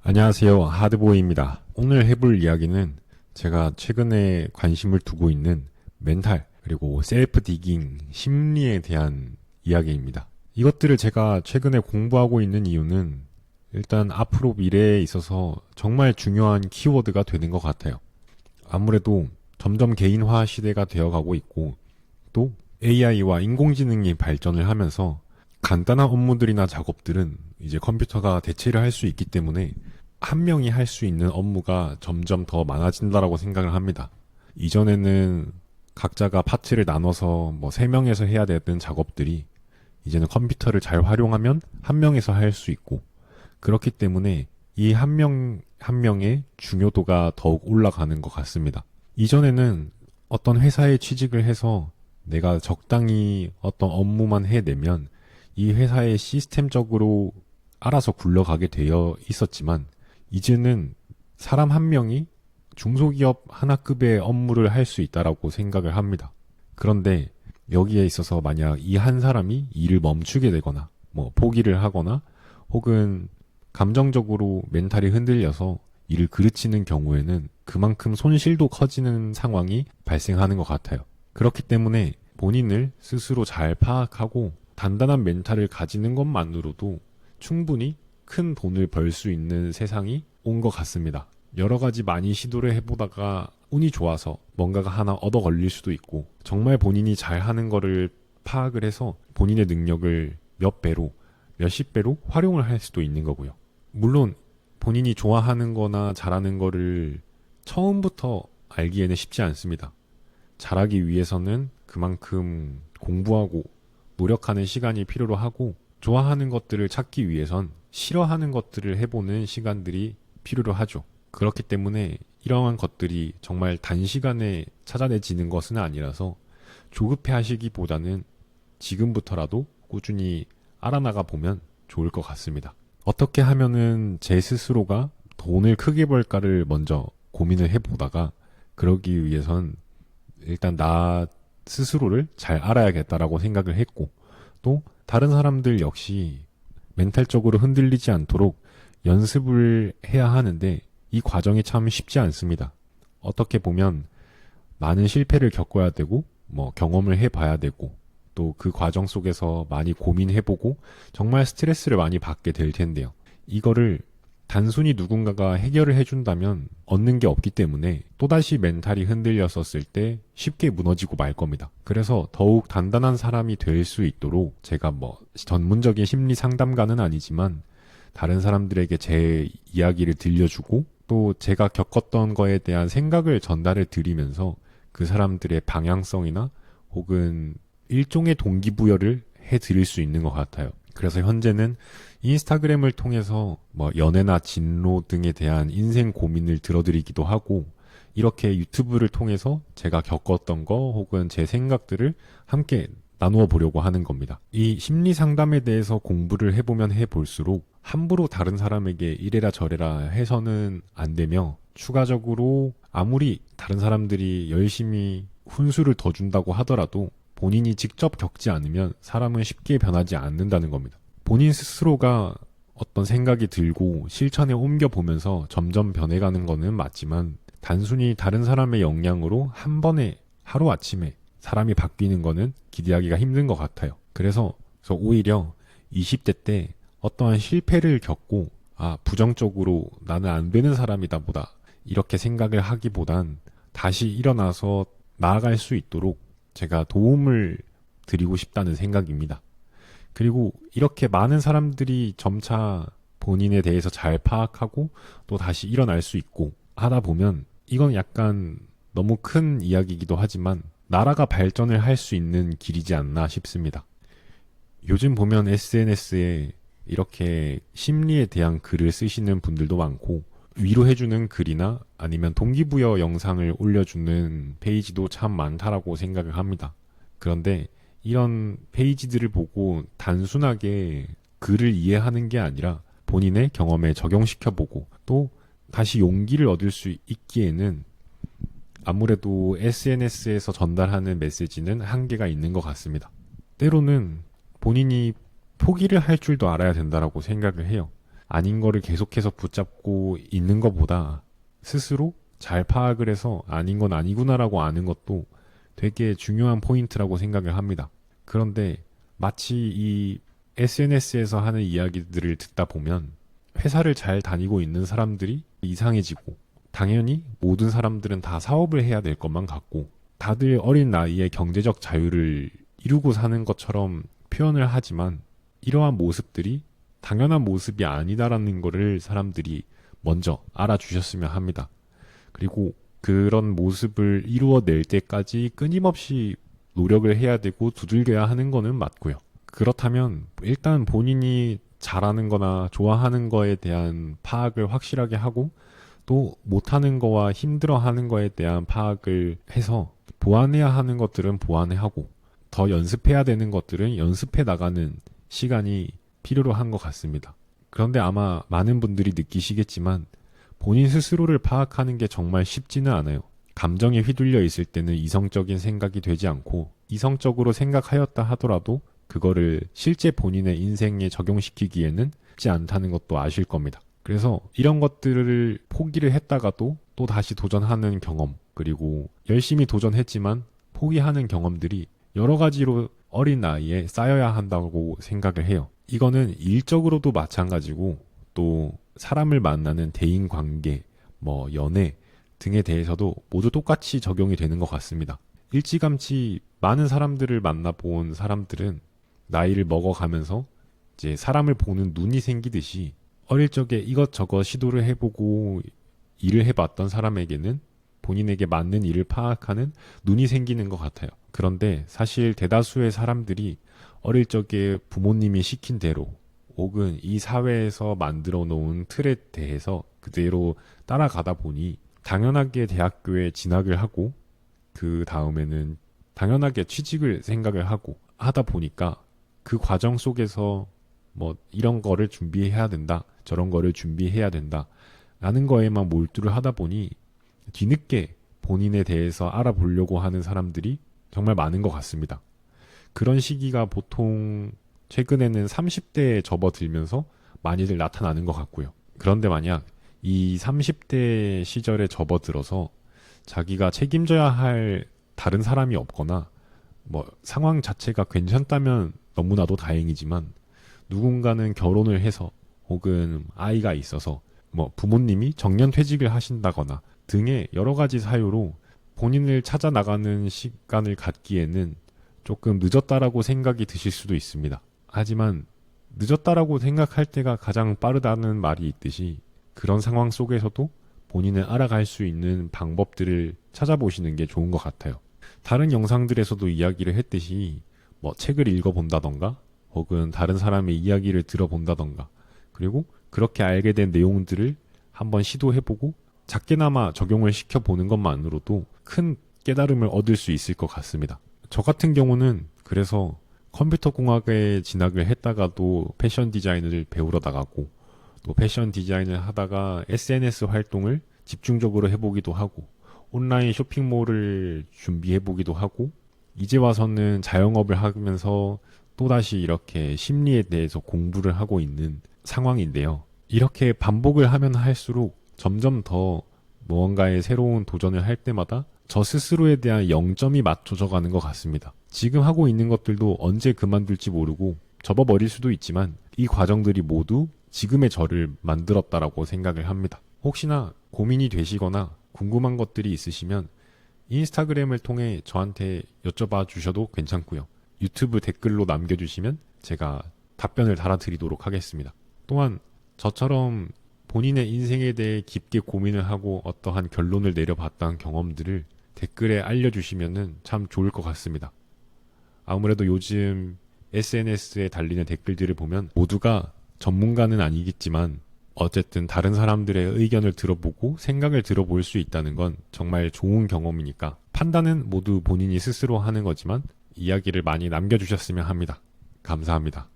안녕하세요. 하드보이입니다. 오늘 해볼 이야기는 제가 최근에 관심을 두고 있는 멘탈, 그리고 셀프 디깅, 심리에 대한 이야기입니다. 이것들을 제가 최근에 공부하고 있는 이유는 일단 앞으로 미래에 있어서 정말 중요한 키워드가 되는 것 같아요. 아무래도 점점 개인화 시대가 되어가고 있고 또 AI와 인공지능이 발전을 하면서 간단한 업무들이나 작업들은 이제 컴퓨터가 대체를 할 수 있기 때문에 한 명이 할 수 있는 업무가 점점 더 많아진다라고 생각을 합니다. 이전에는 각자가 파트를 나눠서 뭐 3명에서 해야 되던 작업들이 이제는 컴퓨터를 잘 활용하면 한 명에서 할 수 있고, 그렇기 때문에 이 한 명 한 명의 중요도가 더욱 올라가는 것 같습니다. 이전에는 어떤 회사에 취직을 해서 내가 적당히 어떤 업무만 해내면 이 회사에 시스템적으로 알아서 굴러가게 되어 있었지만, 이제는 사람 한 명이 중소기업 하나급의 업무를 할 수 있다라고 생각을 합니다. 그런데 여기에 있어서 만약 이 한 사람이 일을 멈추게 되거나 뭐 포기를 하거나 혹은 감정적으로 멘탈이 흔들려서 일을 그르치는 경우에는 그만큼 손실도 커지는 상황이 발생하는 것 같아요. 그렇기 때문에 본인을 스스로 잘 파악하고 단단한 멘탈을 가지는 것만으로도 충분히 큰 돈을 벌 수 있는 세상이 온 것 같습니다. 여러 가지 많이 시도를 해보다가 운이 좋아서 뭔가가 하나 얻어 걸릴 수도 있고, 정말 본인이 잘하는 거를 파악을 해서 본인의 능력을 몇 배로, 몇십 배로 활용을 할 수도 있는 거고요. 물론 본인이 좋아하는 거나 잘하는 거를 처음부터 알기에는 쉽지 않습니다. 잘하기 위해서는 그만큼 공부하고 노력하는 시간이 필요로 하고, 좋아하는 것들을 찾기 위해선 싫어하는 것들을 해보는 시간들이 필요로 하죠. 그렇기 때문에 이러한 것들이 정말 단시간에 찾아내지는 것은 아니라서 조급해 하시기보다는 지금부터라도 꾸준히 알아나가 보면 좋을 것 같습니다. 어떻게 하면은 제 스스로가 돈을 크게 벌까를 먼저 고민을 해보다가, 그러기 위해선 일단 나 스스로를 잘 알아야겠다라고 생각을 했고, 또 다른 사람들 역시 멘탈적으로 흔들리지 않도록 연습을 해야 하는데 이 과정이 참 쉽지 않습니다. 어떻게 보면 많은 실패를 겪어야 되고 뭐 경험을 해봐야 되고 또 그 과정 속에서 많이 고민해보고 정말 스트레스를 많이 받게 될 텐데요. 이거를 단순히 누군가가 해결을 해준다면 얻는 게 없기 때문에 또다시 멘탈이 흔들렸었을 때 쉽게 무너지고 말 겁니다. 그래서 더욱 단단한 사람이 될 수 있도록 제가 뭐 전문적인 심리 상담가는 아니지만 다른 사람들에게 제 이야기를 들려주고 또 제가 겪었던 거에 대한 생각을 전달해 드리면서 그 사람들의 방향성이나 혹은 일종의 동기부여를 해 드릴 수 있는 것 같아요. 그래서 현재는 인스타그램을 통해서 뭐 연애나 진로 등에 대한 인생 고민을 들어드리기도 하고, 이렇게 유튜브를 통해서 제가 겪었던 거 혹은 제 생각들을 함께 나누어 보려고 하는 겁니다. 이 심리 상담에 대해서 공부를 해보면 해볼수록 함부로 다른 사람에게 이래라 저래라 해서는 안 되며, 추가적으로 아무리 다른 사람들이 열심히 훈수를 더 준다고 하더라도 본인이 직접 겪지 않으면 사람은 쉽게 변하지 않는다는 겁니다. 본인 스스로가 어떤 생각이 들고 실천에 옮겨보면서 점점 변해가는 거는 맞지만, 단순히 다른 사람의 영향으로 한 번에 하루아침에 사람이 바뀌는 거는 기대하기가 힘든 것 같아요. 그래서 오히려 20대 때 어떠한 실패를 겪고 부정적으로 나는 안 되는 사람이다 보다 이렇게 생각을 하기보단 다시 일어나서 나아갈 수 있도록 제가 도움을 드리고 싶다는 생각입니다. 그리고 이렇게 많은 사람들이 점차 본인에 대해서 잘 파악하고 또 다시 일어날 수 있고 하다 보면, 이건 약간 너무 큰 이야기이기도 하지만 나라가 발전을 할 수 있는 길이지 않나 싶습니다. 요즘 보면 SNS에 이렇게 심리에 대한 글을 쓰시는 분들도 많고, 위로해주는 글이나 아니면 동기부여 영상을 올려주는 페이지도 참 많다라고 생각을 합니다. 그런데 이런 페이지들을 보고 단순하게 글을 이해하는 게 아니라 본인의 경험에 적용시켜보고 또 다시 용기를 얻을 수 있기에는 아무래도 SNS에서 전달하는 메시지는 한계가 있는 것 같습니다. 때로는 본인이 포기를 할 줄도 알아야 된다라고 생각을 해요. 아닌 거를 계속해서 붙잡고 있는 것보다 스스로 잘 파악을 해서 아닌 건 아니구나라고 아는 것도 되게 중요한 포인트라고 생각을 합니다. 그런데 마치 이 SNS에서 하는 이야기들을 듣다 보면 회사를 잘 다니고 있는 사람들이 이상해지고 당연히 모든 사람들은 다 사업을 해야 될 것만 같고 다들 어린 나이에 경제적 자유를 이루고 사는 것처럼 표현을 하지만 이러한 모습들이 당연한 모습이 아니다라는 거를 사람들이 먼저 알아주셨으면 합니다. 그리고 그런 모습을 이루어낼 때까지 끊임없이 노력을 해야 되고 두들겨야 하는 거는 맞고요. 그렇다면 일단 본인이 잘하는 거나 좋아하는 거에 대한 파악을 확실하게 하고 또 못하는 거와 힘들어하는 거에 대한 파악을 해서 보완해야 하는 것들은 보완해하고 더 연습해야 되는 것들은 연습해 나가는 시간이 필요로 한 것 같습니다. 그런데 아마 많은 분들이 느끼시겠지만 본인 스스로를 파악하는 게 정말 쉽지는 않아요. 감정에 휘둘려 있을 때는 이성적인 생각이 되지 않고 이성적으로 생각하였다 하더라도 그거를 실제 본인의 인생에 적용시키기에는 쉽지 않다는 것도 아실 겁니다. 그래서 이런 것들을 포기를 했다가도 또 다시 도전하는 경험, 그리고 열심히 도전했지만 포기하는 경험들이 여러 가지로 어린 나이에 쌓여야 한다고 생각을 해요. 이거는 일적으로도 마찬가지고 또 사람을 만나는 대인 관계, 연애 등에 대해서도 모두 똑같이 적용이 되는 것 같습니다. 일찌감치 많은 사람들을 만나본 사람들은 나이를 먹어가면서 이제 사람을 보는 눈이 생기듯이 어릴 적에 이것저것 시도를 해보고 일을 해봤던 사람에게는 본인에게 맞는 일을 파악하는 눈이 생기는 것 같아요. 그런데 사실 대다수의 사람들이 어릴 적에 부모님이 시킨 대로 혹은 이 사회에서 만들어 놓은 틀에 대해서 그대로 따라가다 보니 당연하게 대학교에 진학을 하고 그 다음에는 당연하게 취직을 생각을 하고 하다 보니까 그 과정 속에서 이런 거를 준비해야 된다, 저런 거를 준비해야 된다 라는 거에만 몰두를 하다 보니 뒤늦게 본인에 대해서 알아보려고 하는 사람들이 정말 많은 것 같습니다. 그런 시기가 보통 최근에는 30대에 접어들면서 많이들 나타나는 것 같고요. 그런데 만약 이 30대 시절에 접어들어서 자기가 책임져야 할 다른 사람이 없거나 상황 자체가 괜찮다면 너무나도 다행이지만 누군가는 결혼을 해서 혹은 아이가 있어서 부모님이 정년퇴직을 하신다거나 등의 여러 가지 사유로 본인을 찾아 나가는 시간을 갖기에는 조금 늦었다라고 생각이 드실 수도 있습니다. 하지만 늦었다라고 생각할 때가 가장 빠르다는 말이 있듯이 그런 상황 속에서도 본인을 알아갈 수 있는 방법들을 찾아보시는 게 좋은 것 같아요. 다른 영상들에서도 이야기를 했듯이 책을 읽어본다던가 혹은 다른 사람의 이야기를 들어본다던가 그리고 그렇게 알게 된 내용들을 한번 시도해보고 작게나마 적용을 시켜보는 것만으로도 큰 깨달음을 얻을 수 있을 것 같습니다. 저 같은 경우는 그래서 컴퓨터 공학에 진학을 했다가도 패션 디자인을 배우러 나가고 또 패션 디자인을 하다가 SNS 활동을 집중적으로 해보기도 하고 온라인 쇼핑몰을 준비해보기도 하고 이제 와서는 자영업을 하면서 또다시 이렇게 심리에 대해서 공부를 하고 있는 상황인데요. 이렇게 반복을 하면 할수록 점점 더 무언가의 새로운 도전을 할 때마다 저 스스로에 대한 0점이 맞춰져 가는 것 같습니다. 지금 하고 있는 것들도 언제 그만둘지 모르고 접어버릴 수도 있지만 이 과정들이 모두 지금의 저를 만들었다라고 생각을 합니다. 혹시나 고민이 되시거나 궁금한 것들이 있으시면 인스타그램을 통해 저한테 여쭤봐 주셔도 괜찮고요. 유튜브 댓글로 남겨주시면 제가 답변을 달아드리도록 하겠습니다. 또한 저처럼 본인의 인생에 대해 깊게 고민을 하고 어떠한 결론을 내려봤다는 경험들을 댓글에 알려주시면 참 좋을 것 같습니다. 아무래도 요즘 SNS에 달리는 댓글들을 보면 모두가 전문가는 아니겠지만 어쨌든 다른 사람들의 의견을 들어보고 생각을 들어볼 수 있다는 건 정말 좋은 경험이니까 판단은 모두 본인이 스스로 하는 거지만 이야기를 많이 남겨주셨으면 합니다. 감사합니다.